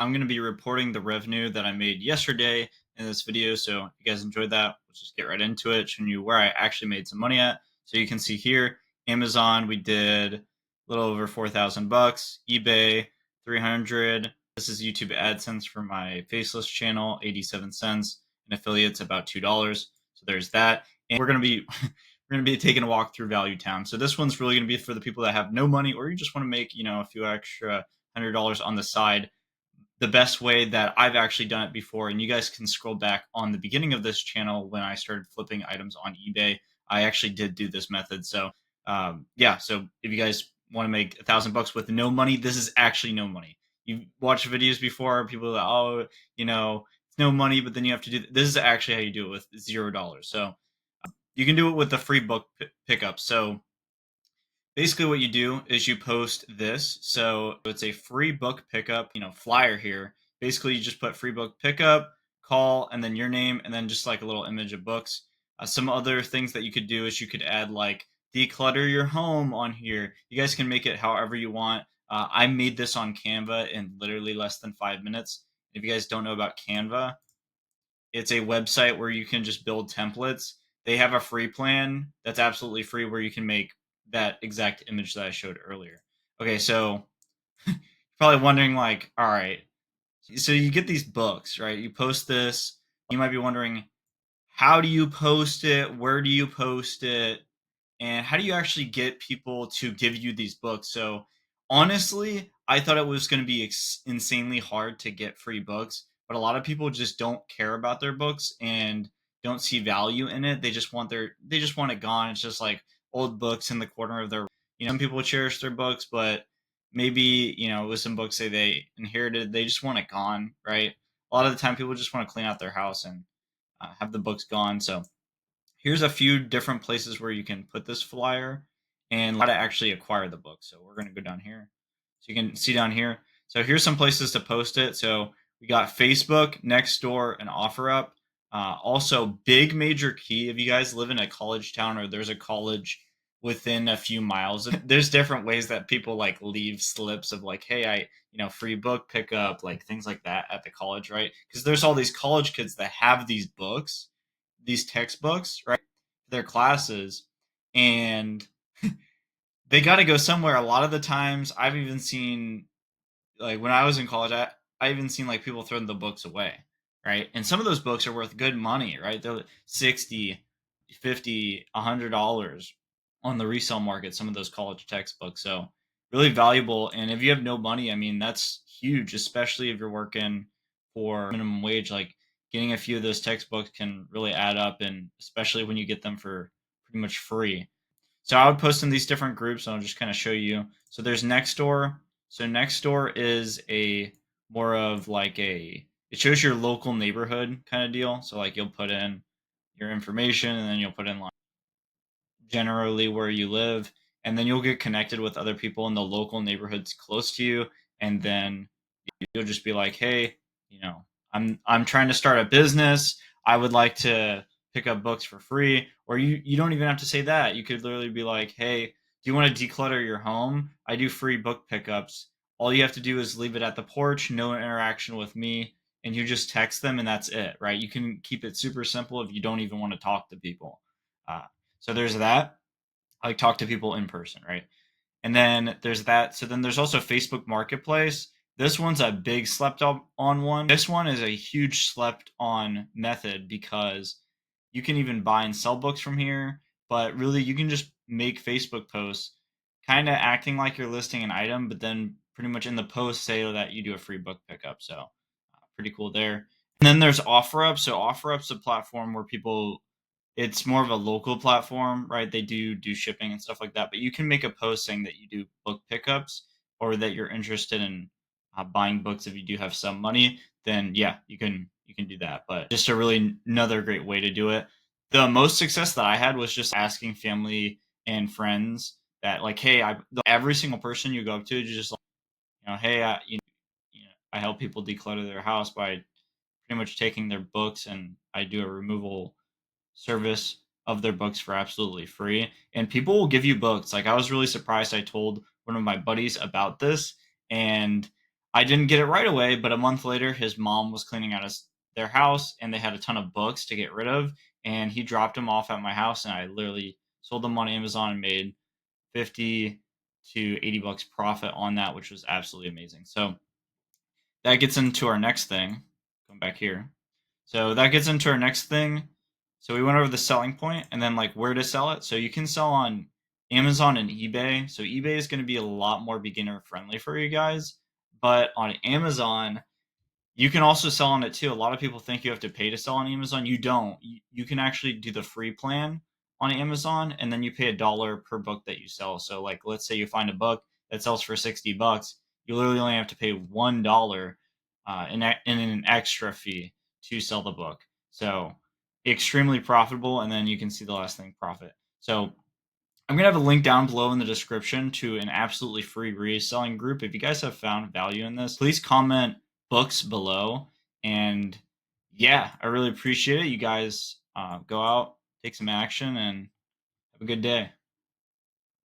I'm going to be reporting the revenue that I made yesterday in this video. So if you guys enjoyed that, let's just get right into it, showing you where I actually made some money at. So you can see here, Amazon, we did a little over 4,000 bucks, eBay, 300. This is YouTube AdSense for my faceless channel, 87 cents, and affiliates about $2. So there's that. And we're going to be taking a walk through Value Town. So this one's really going to be for the people that have no money, or you just want to make, a few extra $100 on the side. The best way that I've actually done it before, and you guys can scroll back on the beginning of this channel when I started flipping items on eBay, I actually did do this method. So yeah, so if you guys want to make $1,000 with no money, this is actually no money. You've watched videos before, people are like, oh, it's no money, but then you have to do this is actually how you do it with $0. So you can do it with the free book pickup. So basically what you do is you post this. So it's a free book pickup, flyer here. Basically you just put free book pickup, call, and then your name, and then just like a little image of books. Some other things that you could do is you could add like declutter your home on here. You guys can make it however you want. I made this on Canva in literally less than 5 minutes. If you guys don't know about Canva, it's a website where you can just build templates. They have a free plan that's absolutely free where you can make that exact image that I showed earlier. Okay, so you're probably wondering like, all right, so you get these books, right? You post this. You might be wondering, how do you post it? Where do you post it? And how do you actually get people to give you these books? So honestly, I thought it was going to be insanely hard to get free books, but a lot of people just don't care about their books and don't see value in it. They just want it gone. It's just like old books in the corner of their, some people cherish their books, but maybe, with some books they inherited, they just want it gone, right? A lot of the time people just want to clean out their house and have the books gone. So here's a few different places where you can put this flyer and how to actually acquire the book. So we're going to go down here. So you can see down here. So here's some places to post it. So we got Facebook, Nextdoor, and OfferUp. Also, big major key if you guys live in a college town or there's a college within a few miles. There's different ways that people like leave slips of like, hey, free book pickup, like things like that at the college, right? Because there's all these college kids that have these books, these textbooks, right? Their classes, and they got to go somewhere. A lot of the times, I've even seen, like when I was in college, I even seen like people throwing the books away, right? And some of those books are worth good money, right? They're 60, 50, $100 on the resale market. Some of those college textbooks, so really valuable. And if you have no money, I mean, that's huge, especially if you're working for minimum wage. Like getting a few of those textbooks can really add up, and especially when you get them for pretty much free. So I would post in these different groups, and I'll just kind of show you. So there's Nextdoor. So Nextdoor is a more of like it shows your local neighborhood kind of deal. So like you'll put in your information, and then you'll put in like generally where you live, and then you'll get connected with other people in the local neighborhoods close to you, and then you'll just be like, hey, I'm trying to start a business. I would like to pick up books for free. Or you don't even have to say that. You could literally be like, hey, do you want to declutter your home? I do free book pickups. All you have to do is leave it at the porch, no interaction with me, and you just text them, and that's it, right? You can keep it super simple if you don't even want to talk to people. Uh, so there's that. I like talk to people in person, right? And then there's that. So then there's also Facebook Marketplace. This one's a big slept on one. This one is a huge slept on method because you can even buy and sell books from here, but really you can just make Facebook posts kind of acting like you're listing an item, but then pretty much in the post say that you do a free book pickup. So pretty cool there. And then there's OfferUp. So OfferUp's a platform where people, it's more of a local platform, right? They do shipping and stuff like that, but you can make a post saying that you do book pickups or that you're interested in buying books. If you do have some money, then yeah, you can do that. But just a really another great way to do it. The most success that I had was just asking family and friends that like, hey, every single person you go up to, just like, hey, I help people declutter their house by pretty much taking their books, and I do a removal service of their books for absolutely free. And people will give you books. Like I was really surprised. I told one of my buddies about this, and I didn't get it right away, but a month later, his mom was cleaning out their house, and they had a ton of books to get rid of, and he dropped them off at my house, and I literally sold them on Amazon and made 50 to 80 bucks profit on that, which was absolutely amazing. So that gets into our next thing. Come back here. So that gets into our next thing. So we went over the selling point and then like where to sell it. So you can sell on Amazon and eBay. So eBay is going to be a lot more beginner friendly for you guys, but on Amazon, you can also sell on it too. A lot of people think you have to pay to sell on Amazon. You don't. You can actually do the free plan on Amazon, and then you pay $1 per book that you sell. So, like, let's say you find a book that sells for 60 bucks, you literally only have to pay $1 in an extra fee to sell the book. So, extremely profitable. And then you can see the last thing, profit. So, I'm going to have a link down below in the description to an absolutely free reselling group. If you guys have found value in this, please comment books below. And yeah, I really appreciate it. You guys go out, take some action, and have a good day.